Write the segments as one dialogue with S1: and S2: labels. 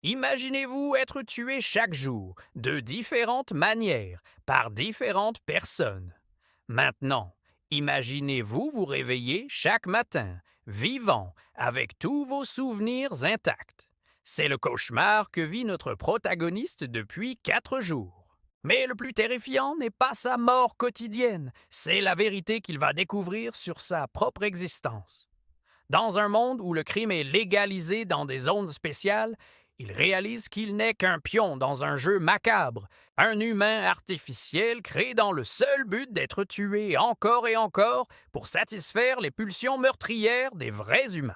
S1: Imaginez-vous être tué chaque jour, de différentes manières, par différentes personnes. Maintenant, imaginez-vous vous réveiller chaque matin, vivant, avec tous vos souvenirs intacts. C'est le cauchemar que vit notre protagoniste depuis 4 jours. Mais le plus terrifiant n'est pas sa mort quotidienne, c'est la vérité qu'il va découvrir sur sa propre existence. Dans un monde où le crime est légalisé dans des zones spéciales, il réalise qu'il n'est qu'un pion dans un jeu macabre, un humain artificiel créé dans le seul but d'être tué encore et encore pour satisfaire les pulsions meurtrières des vrais humains.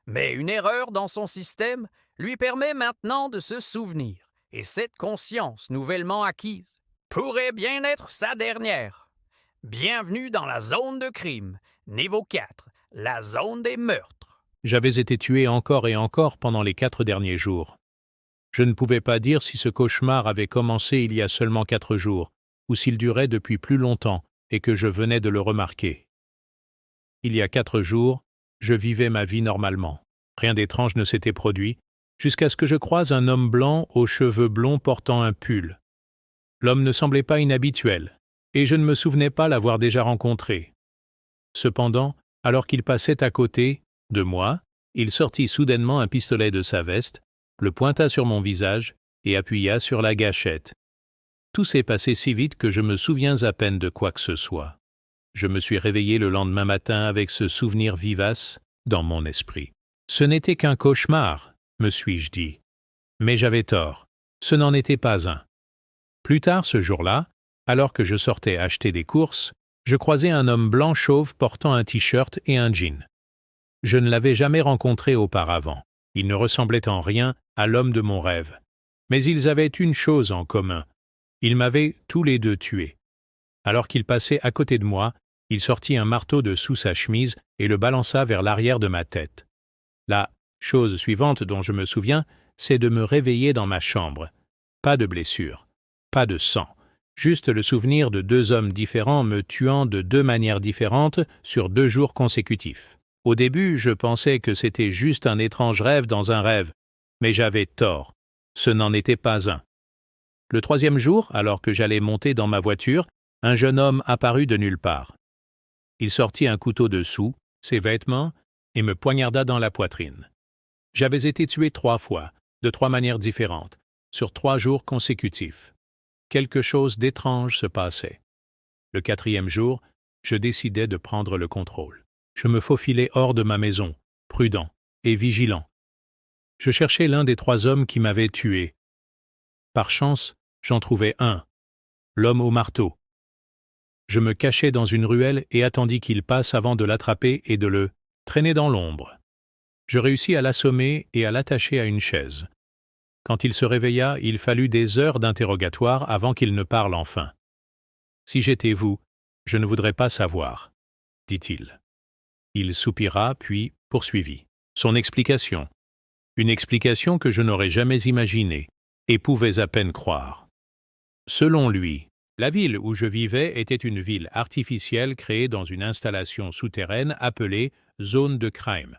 S1: Mais une erreur dans son système lui permet maintenant de se souvenir, et cette conscience nouvellement acquise pourrait bien être sa dernière. Bienvenue dans la zone de crime, niveau 4, la zone des meurtres.
S2: J'avais été tué encore et encore pendant les 4 derniers jours. Je ne pouvais pas dire si ce cauchemar avait commencé il y a seulement 4 jours, ou s'il durait depuis plus longtemps et que je venais de le remarquer. Il y a 4 jours, je vivais ma vie normalement. Rien d'étrange ne s'était produit, jusqu'à ce que je croise un homme blanc aux cheveux blonds portant un pull. L'homme ne semblait pas inhabituel, et je ne me souvenais pas l'avoir déjà rencontré. Cependant, alors qu'il passait à côté de moi, il sortit soudainement un pistolet de sa veste, le pointa sur mon visage et appuya sur la gâchette. Tout s'est passé si vite que je me souviens à peine de quoi que ce soit. Je me suis réveillé le lendemain matin avec ce souvenir vivace dans mon esprit. Ce n'était qu'un cauchemar, me suis-je dit. Mais j'avais tort, ce n'en était pas un. Plus tard ce jour-là, alors que je sortais acheter des courses, je croisai un homme blanc chauve portant un t-shirt et un jean. Je ne l'avais jamais rencontré auparavant. Il ne ressemblait en rien à l'homme de mon rêve. Mais ils avaient une chose en commun. Ils m'avaient tous les deux tué. Alors qu'il passait à côté de moi, il sortit un marteau de sous sa chemise et le balança vers l'arrière de ma tête. La chose suivante dont je me souviens, c'est de me réveiller dans ma chambre. Pas de blessure, pas de sang, juste le souvenir de 2 hommes différents me tuant de 2 manières différentes sur 2 jours consécutifs. Au début, je pensais que c'était juste un étrange rêve dans un rêve, mais j'avais tort. Ce n'en était pas un. Le 3e jour, alors que j'allais monter dans ma voiture, un jeune homme apparut de nulle part. Il sortit un couteau dessous, ses vêtements, et me poignarda dans la poitrine. J'avais été tué 3 fois, de 3 manières différentes, sur 3 jours consécutifs. Quelque chose d'étrange se passait. Le 4e jour, je décidai de prendre le contrôle. Je me faufilai hors de ma maison, prudent et vigilant. Je cherchais l'un des 3 hommes qui m'avaient tué. Par chance, j'en trouvai un, l'homme au marteau. Je me cachai dans une ruelle et attendis qu'il passe avant de l'attraper et de le traîner dans l'ombre. Je réussis à l'assommer et à l'attacher à une chaise. Quand il se réveilla, il fallut des heures d'interrogatoire avant qu'il ne parle enfin. « Si j'étais vous, je ne voudrais pas savoir, » dit-il. Il soupira, puis poursuivit. Son explication. Une explication que je n'aurais jamais imaginée, et pouvais à peine croire. Selon lui, la ville où je vivais était une ville artificielle créée dans une installation souterraine appelée zone de crime.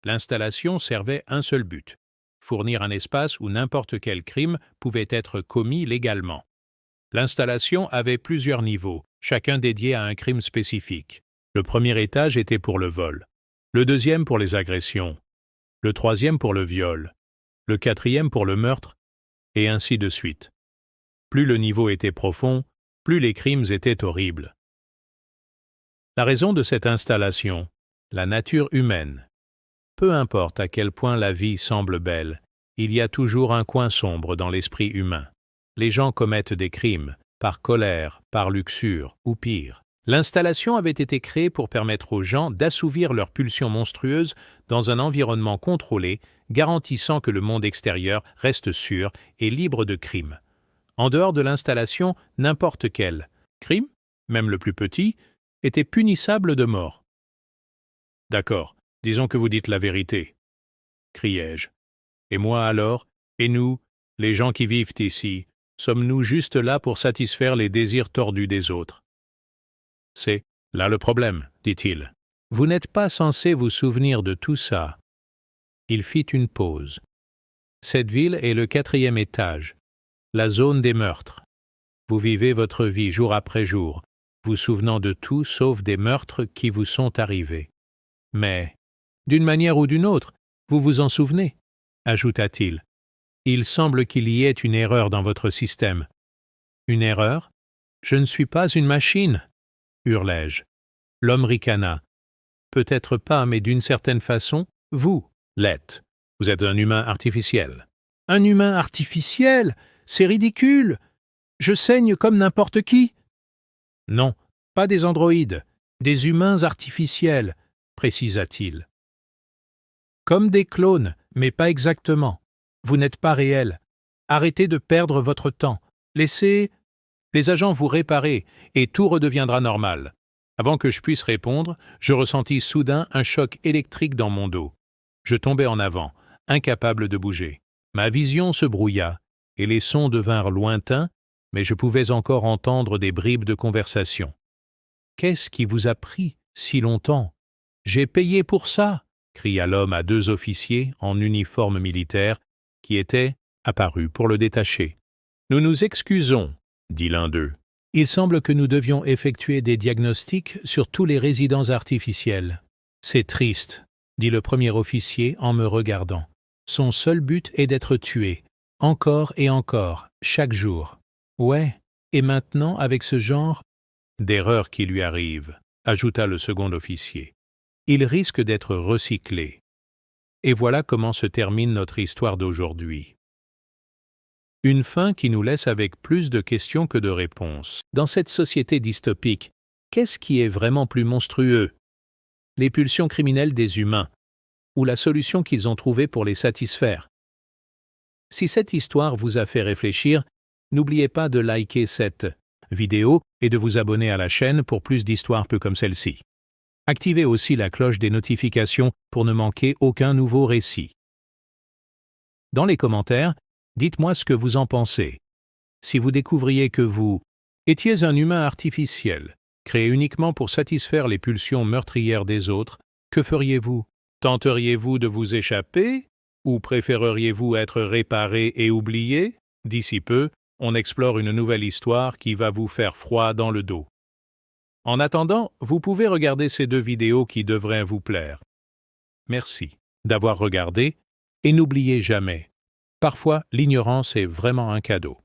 S2: L'installation servait un seul but, fournir un espace où n'importe quel crime pouvait être commis légalement. L'installation avait plusieurs niveaux, chacun dédié à un crime spécifique. Le premier étage était pour le vol, le deuxième pour les agressions, le troisième pour le viol, le quatrième pour le meurtre, et ainsi de suite. Plus le niveau était profond, plus les crimes étaient horribles. La raison de cette installation, la nature humaine. Peu importe à quel point la vie semble belle, il y a toujours un coin sombre dans l'esprit humain. Les gens commettent des crimes, par colère, par luxure, ou pire. L'installation avait été créée pour permettre aux gens d'assouvir leurs pulsions monstrueuses dans un environnement contrôlé, garantissant que le monde extérieur reste sûr et libre de crimes. En dehors de l'installation, n'importe quel crime, même le plus petit, était punissable de mort. « D'accord, disons que vous dites la vérité, » criai-je. « Et moi alors, et nous, les gens qui vivent ici, sommes-nous juste là pour satisfaire les désirs tordus des autres ?» « C'est là le problème, » dit-il. « Vous n'êtes pas censé vous souvenir de tout ça. » Il fit une pause. Cette ville est le 4e étage, la zone des meurtres. Vous vivez votre vie jour après jour, vous souvenant de tout sauf des meurtres qui vous sont arrivés. Mais, d'une manière ou d'une autre, vous vous en souvenez, ajouta-t-il. Il semble qu'il y ait une erreur dans votre système. Une erreur? Je ne suis pas une machine, hurlai-je. L'homme ricana. Peut-être pas, mais d'une certaine façon, vous l'êtes. Vous êtes un humain artificiel. Un humain artificiel? C'est ridicule! Je saigne comme n'importe qui. Non, pas des androïdes, des humains artificiels, précisa-t-il. Comme des clones, mais pas exactement. Vous n'êtes pas réel. Arrêtez de perdre votre temps. Laissez les agents vous réparer et tout redeviendra normal. Avant que je puisse répondre, je ressentis soudain un choc électrique dans mon dos. Je tombai en avant, incapable de bouger. Ma vision se brouilla et les sons devinrent lointains, mais je pouvais encore entendre des bribes de conversation. « Qu'est-ce qui vous a pris si longtemps? J'ai payé pour ça !» cria l'homme à 2 officiers en uniforme militaire qui étaient apparus pour le détacher. « Nous nous excusons, » dit l'un d'eux. « Il semble que nous devions effectuer des diagnostics sur tous les résidents artificiels. »« C'est triste, » dit le premier officier en me regardant. « Son seul but est d'être tué, encore et encore, chaque jour. »« Ouais, et maintenant avec ce genre d'erreur qui lui arrive, » ajouta le second officier. « Il risque d'être recyclé. » Et voilà comment se termine notre histoire d'aujourd'hui. Une fin qui nous laisse avec plus de questions que de réponses. Dans cette société dystopique, qu'est-ce qui est vraiment plus monstrueux? Les pulsions criminelles des humains, ou la solution qu'ils ont trouvée pour les satisfaire? Si cette histoire vous a fait réfléchir, n'oubliez pas de liker cette vidéo et de vous abonner à la chaîne pour plus d'histoires peu comme celle-ci. Activez aussi la cloche des notifications pour ne manquer aucun nouveau récit. Dans les commentaires, dites-moi ce que vous en pensez. Si vous découvriez que vous étiez un humain artificiel, créé uniquement pour satisfaire les pulsions meurtrières des autres, que feriez-vous? Tenteriez-vous de vous échapper? Ou préféreriez-vous être réparé et oublié? D'ici peu, on explore une nouvelle histoire qui va vous faire froid dans le dos. En attendant, vous pouvez regarder ces 2 vidéos qui devraient vous plaire. Merci d'avoir regardé et n'oubliez jamais, parfois l'ignorance est vraiment un cadeau.